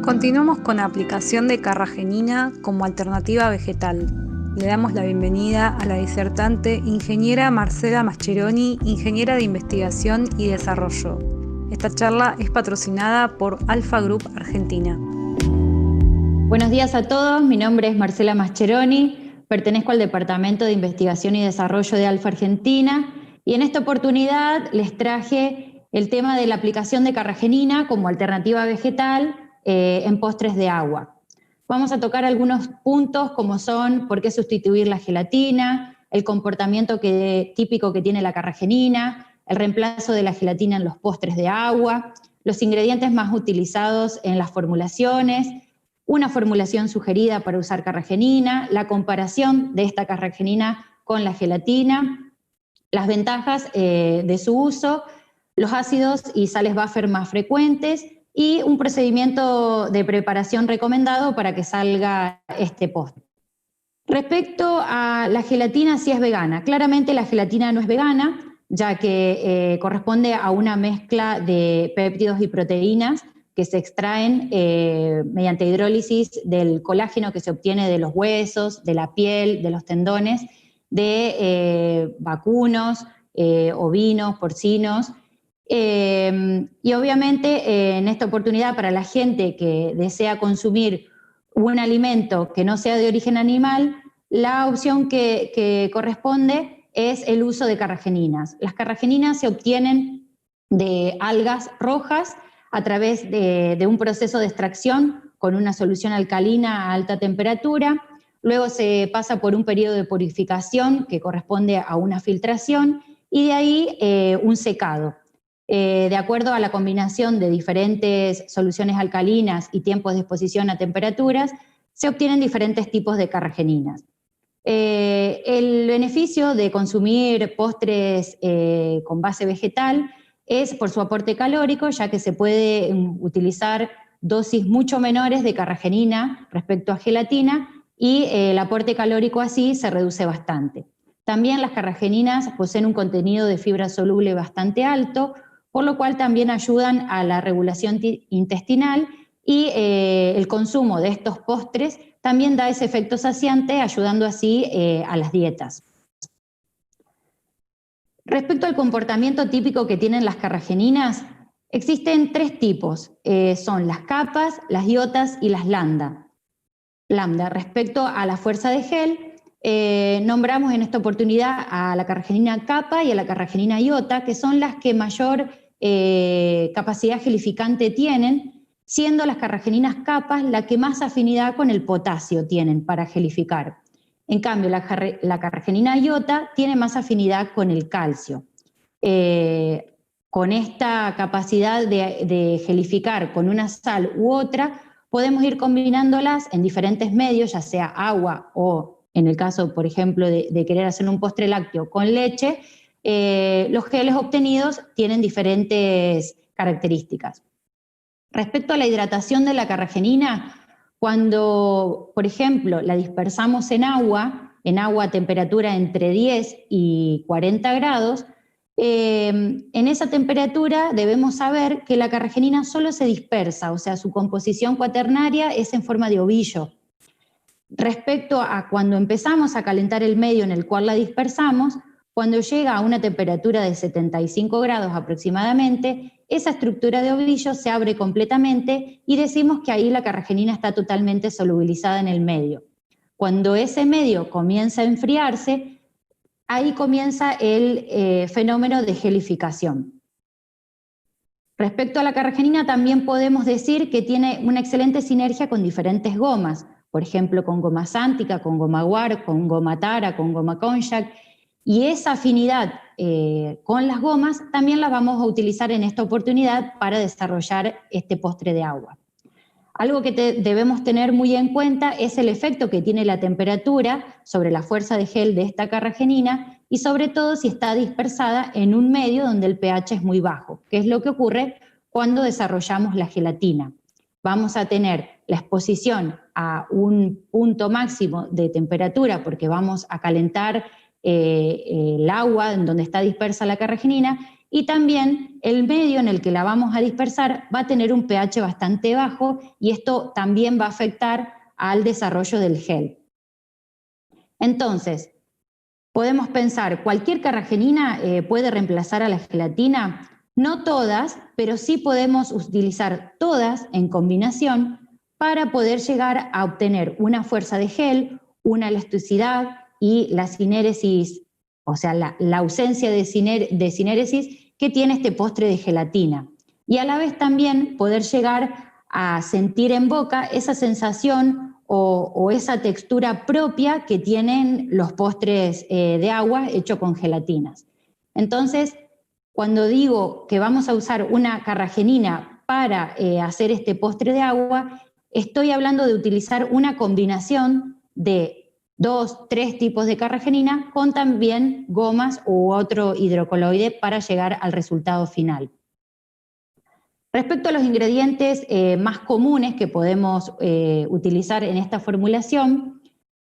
Continuamos con la aplicación de carragenina como alternativa vegetal. Le damos la bienvenida a la disertante ingeniera Marcela Mascheroni, ingeniera de investigación y desarrollo. Esta charla es patrocinada por Alfa Group Argentina. Buenos días a todos, mi nombre es Marcela Mascheroni, pertenezco al Departamento de Investigación y Desarrollo de Alfa Argentina y en esta oportunidad les traje el tema de la aplicación de carragenina como alternativa vegetal en postres de agua. Vamos a tocar algunos puntos como son por qué sustituir la gelatina, el comportamiento típico que tiene la carragenina, el reemplazo de la gelatina en los postres de agua, los ingredientes más utilizados en las formulaciones, una formulación sugerida para usar carragenina, la comparación de esta carragenina con la gelatina, las ventajas de su uso, los ácidos y sales buffer más frecuentes y un procedimiento de preparación recomendado para que salga este postre. Respecto a la gelatina, sí es vegana. Claramente la gelatina no es vegana, ya que corresponde a una mezcla de péptidos y proteínas que se extraen mediante hidrólisis del colágeno que se obtiene de los huesos, de la piel, de los tendones, de vacunos, ovinos, porcinos. Y obviamente en esta oportunidad para la gente que desea consumir un alimento que no sea de origen animal, la opción que corresponde es el uso de carrageninas. Las carrageninas se obtienen de algas rojas a través de un proceso de extracción con una solución alcalina a alta temperatura, luego se pasa por un periodo de purificación que corresponde a una filtración y de ahí un secado. De acuerdo a la combinación de diferentes soluciones alcalinas y tiempos de exposición a temperaturas, se obtienen diferentes tipos de carrageninas. El beneficio de consumir postres con base vegetal es por su aporte calórico, ya que se puede utilizar dosis mucho menores de carragenina respecto a gelatina y el aporte calórico así se reduce bastante. También las carrageninas poseen un contenido de fibra soluble bastante alto, por lo cual también ayudan a la regulación intestinal y el consumo de estos postres también da ese efecto saciante, ayudando así a las dietas. Respecto al comportamiento típico que tienen las carrageninas, existen tres tipos, son las capas, las iotas y las lambda. Respecto a la fuerza de gel, nombramos en esta oportunidad a la carragenina capa y a la carragenina iota, que son las que mayor capacidad gelificante tienen, siendo las carrageninas capas la que más afinidad con el potasio tienen para gelificar. En cambio, la carragenina iota tiene más afinidad con el calcio. Con esta capacidad de gelificar con una sal u otra, podemos ir combinándolas en diferentes medios, ya sea agua o, en el caso, por ejemplo, de querer hacer un postre lácteo con leche, los geles obtenidos tienen diferentes características. Respecto a la hidratación de la carragenina, cuando, por ejemplo, la dispersamos en agua a temperatura entre 10 y 40 grados, en esa temperatura debemos saber que la carragenina solo se dispersa, o sea, su composición cuaternaria es en forma de ovillo. Respecto a cuando empezamos a calentar el medio en el cual la dispersamos, cuando llega a una temperatura de 75 grados aproximadamente, esa estructura de ovillo se abre completamente y decimos que ahí la carragenina está totalmente solubilizada en el medio. Cuando ese medio comienza a enfriarse, ahí comienza el fenómeno de gelificación. Respecto a la carragenina también podemos decir que tiene una excelente sinergia con diferentes gomas, por ejemplo con goma sántica, con goma guar, con goma tara, con goma konjac, y esa afinidad con las gomas también la vamos a utilizar en esta oportunidad para desarrollar este postre de agua. Algo que debemos tener muy en cuenta es el efecto que tiene la temperatura sobre la fuerza de gel de esta carragenina y sobre todo si está dispersada en un medio donde el pH es muy bajo, que es lo que ocurre cuando desarrollamos la gelatina. Vamos a tener la exposición a un punto máximo de temperatura porque vamos a calentar el agua en donde está dispersa la carragenina y también el medio en el que la vamos a dispersar va a tener un pH bastante bajo y esto también va a afectar al desarrollo del gel. Entonces, podemos pensar, ¿cualquier carragenina puede reemplazar a la gelatina? No todas, pero sí podemos utilizar todas en combinación para poder llegar a obtener una fuerza de gel, una elasticidad y la sinéresis, o sea, la ausencia de sinéresis que tiene este postre de gelatina. Y a la vez también poder llegar a sentir en boca esa sensación o esa textura propia que tienen los postres de agua hechos con gelatinas. Entonces, cuando digo que vamos a usar una carragenina para hacer este postre de agua, estoy hablando de utilizar una combinación de 2, 3 tipos de carragenina con también gomas u otro hidrocoloide para llegar al resultado final. Respecto a los ingredientes más comunes que podemos utilizar en esta formulación,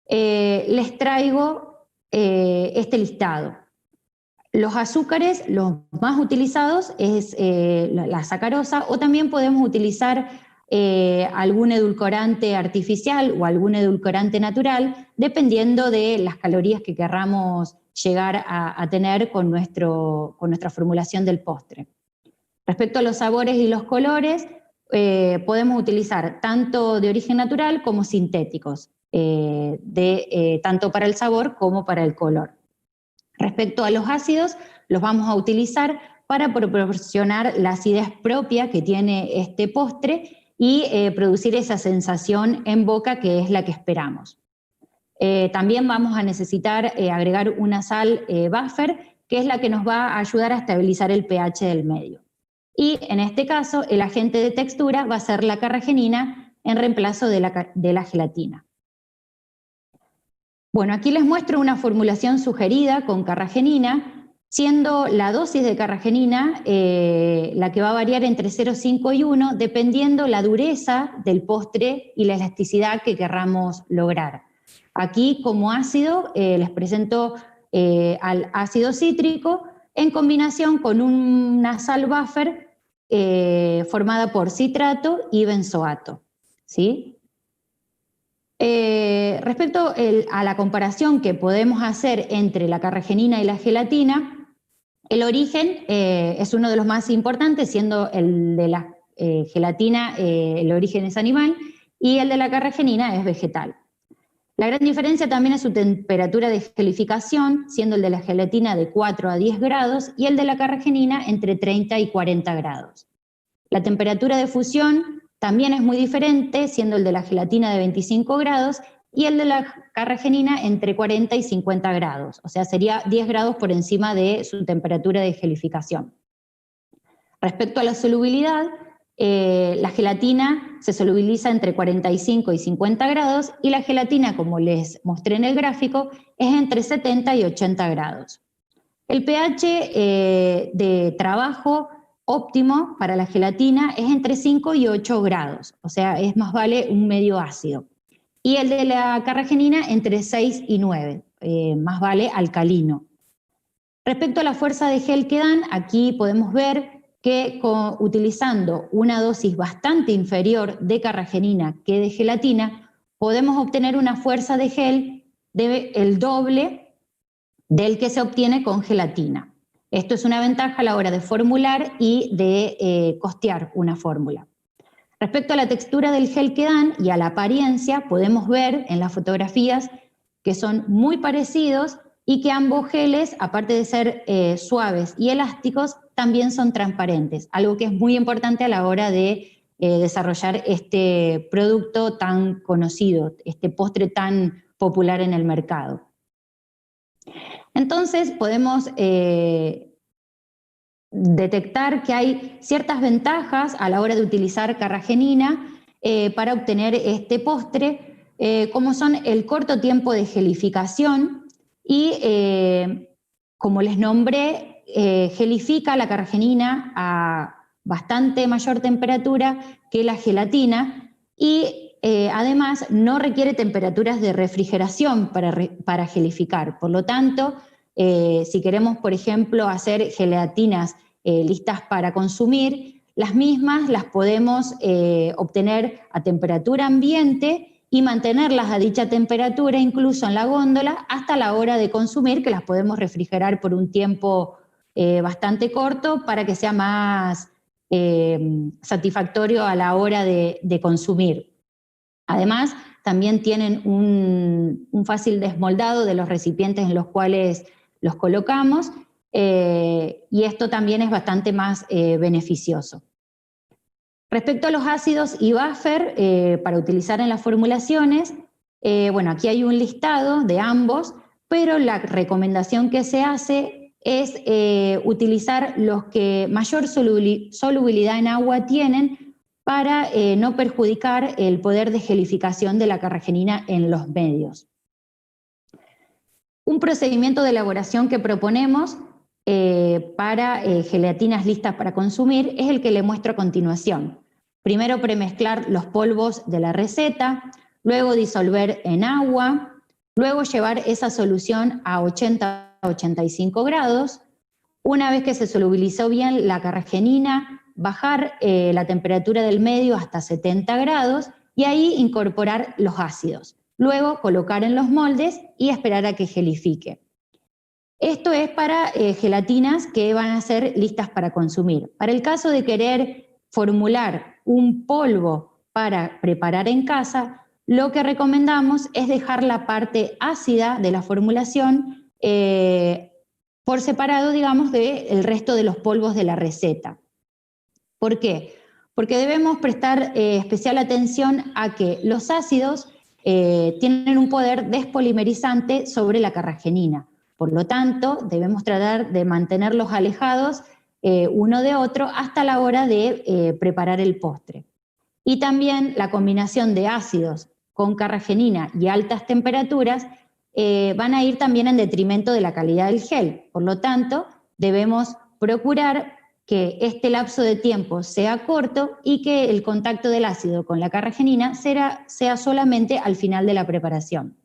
les traigo este listado. Los azúcares, los más utilizados es la sacarosa, o también podemos utilizar algún edulcorante artificial o algún edulcorante natural, dependiendo de las calorías que querramos llegar a tener con nuestra formulación del postre. Respecto a los sabores y los colores, podemos utilizar tanto de origen natural como sintéticos, tanto para el sabor como para el color. Respecto a los ácidos, los vamos a utilizar para proporcionar la acidez propia que tiene este postre y producir esa sensación en boca que es la que esperamos. También vamos a necesitar agregar una sal buffer, que es la que nos va a ayudar a estabilizar el pH del medio. Y en este caso, el agente de textura va a ser la carragenina en reemplazo de la gelatina. Bueno, aquí les muestro una formulación sugerida con carragenina, siendo la dosis de carragenina la que va a variar entre 0,5 y 1, dependiendo la dureza del postre y la elasticidad que querramos lograr. Aquí, como ácido, les presento al ácido cítrico en combinación con una sal buffer formada por citrato y benzoato, ¿sí? Respecto a la comparación que podemos hacer entre la carragenina y la gelatina, el origen es uno de los más importantes, siendo el de la gelatina el origen es animal y el de la carragenina es vegetal. La gran diferencia también es su temperatura de gelificación, siendo el de la gelatina de 4 a 10 grados y el de la carragenina entre 30 y 40 grados. La temperatura de fusión también es muy diferente, siendo el de la gelatina de 25 grados y el de la carragenina entre 40 y 50 grados, o sea, sería 10 grados por encima de su temperatura de gelificación. Respecto a la solubilidad, la gelatina se solubiliza entre 45 y 50 grados y la gelatina, como les mostré en el gráfico, es entre 70 y 80 grados. El pH de trabajo óptimo para la gelatina es entre 5 y 8 grados, o sea, es más vale un medio ácido. Y el de la carragenina entre 6 y 9, más vale alcalino. Respecto a la fuerza de gel que dan, aquí podemos ver que utilizando una dosis bastante inferior de carragenina que de gelatina, podemos obtener una fuerza de gel del doble del que se obtiene con gelatina. Esto es una ventaja a la hora de formular y de costear una fórmula. Respecto a la textura del gel que dan y a la apariencia, podemos ver en las fotografías que son muy parecidos y que ambos geles, aparte de ser suaves y elásticos, también son transparentes, algo que es muy importante a la hora de desarrollar este producto tan conocido, este postre tan popular en el mercado. Entonces podemos detectar que hay ciertas ventajas a la hora de utilizar carragenina para obtener este postre, como son el corto tiempo de gelificación y, como les nombré, gelifica la carragenina a bastante mayor temperatura que la gelatina y además no requiere temperaturas de refrigeración para gelificar. Por lo tanto, si queremos, por ejemplo, hacer gelatinas listas para consumir, las mismas las podemos obtener a temperatura ambiente y mantenerlas a dicha temperatura incluso en la góndola hasta la hora de consumir, que las podemos refrigerar por un tiempo bastante corto para que sea más satisfactorio a la hora de consumir. Además, también tienen un fácil desmoldado de los recipientes en los cuales los colocamos y esto también es bastante más beneficioso. Respecto a los ácidos y buffer para utilizar en las formulaciones, bueno, aquí hay un listado de ambos, pero la recomendación que se hace es utilizar los que mayor solubilidad en agua tienen para no perjudicar el poder de gelificación de la carragenina en los medios. Un procedimiento de elaboración que proponemos para gelatinas listas para consumir es el que le muestro a continuación. Primero premezclar los polvos de la receta, luego disolver en agua, luego llevar esa solución a 80-85 grados. Una vez que se solubilizó bien la carragenina, bajar la temperatura del medio hasta 70 grados y ahí incorporar los ácidos. Luego colocar en los moldes y esperar a que gelifique. Esto es para gelatinas que van a ser listas para consumir. Para el caso de querer formular un polvo para preparar en casa, lo que recomendamos es dejar la parte ácida de la formulación por separado, digamos, del resto de los polvos de la receta. ¿Por qué? Porque debemos prestar especial atención a que los ácidos tienen un poder despolimerizante sobre la carragenina. Por lo tanto, debemos tratar de mantenerlos alejados uno de otro hasta la hora de preparar el postre. Y también la combinación de ácidos con carragenina y altas temperaturas van a ir también en detrimento de la calidad del gel. Por lo tanto, debemos procurar que este lapso de tiempo sea corto y que el contacto del ácido con la carragenina sea solamente al final de la preparación.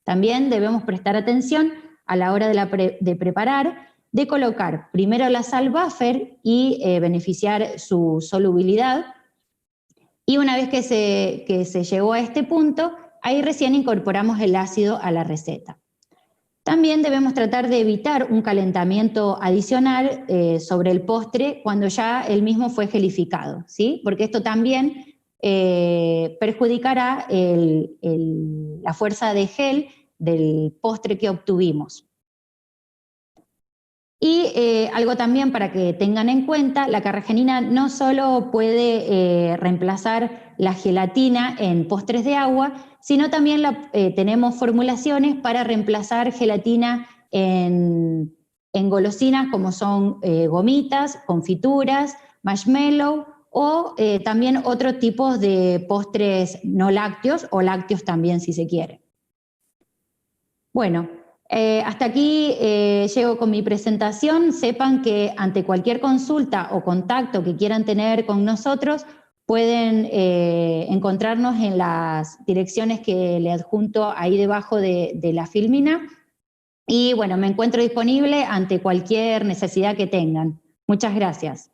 También debemos prestar atención a la hora de preparar, de colocar primero la sal buffer y beneficiar su solubilidad. Y una vez que se llegó a este punto, ahí recién incorporamos el ácido a la receta. También debemos tratar de evitar un calentamiento adicional sobre el postre cuando ya el mismo fue gelificado, ¿sí? Porque esto también perjudicará la fuerza de gel del postre que obtuvimos. Y algo también para que tengan en cuenta, la carragenina no solo puede reemplazar la gelatina en postres de agua, sino también tenemos formulaciones para reemplazar gelatina en golosinas como son gomitas, confituras, marshmallow o también otros tipos de postres no lácteos o lácteos también si se quiere. Bueno, hasta aquí llego con mi presentación. Sepan que ante cualquier consulta o contacto que quieran tener con nosotros, pueden encontrarnos en las direcciones que le adjunto ahí debajo de la filmina. Y bueno, me encuentro disponible ante cualquier necesidad que tengan. Muchas gracias.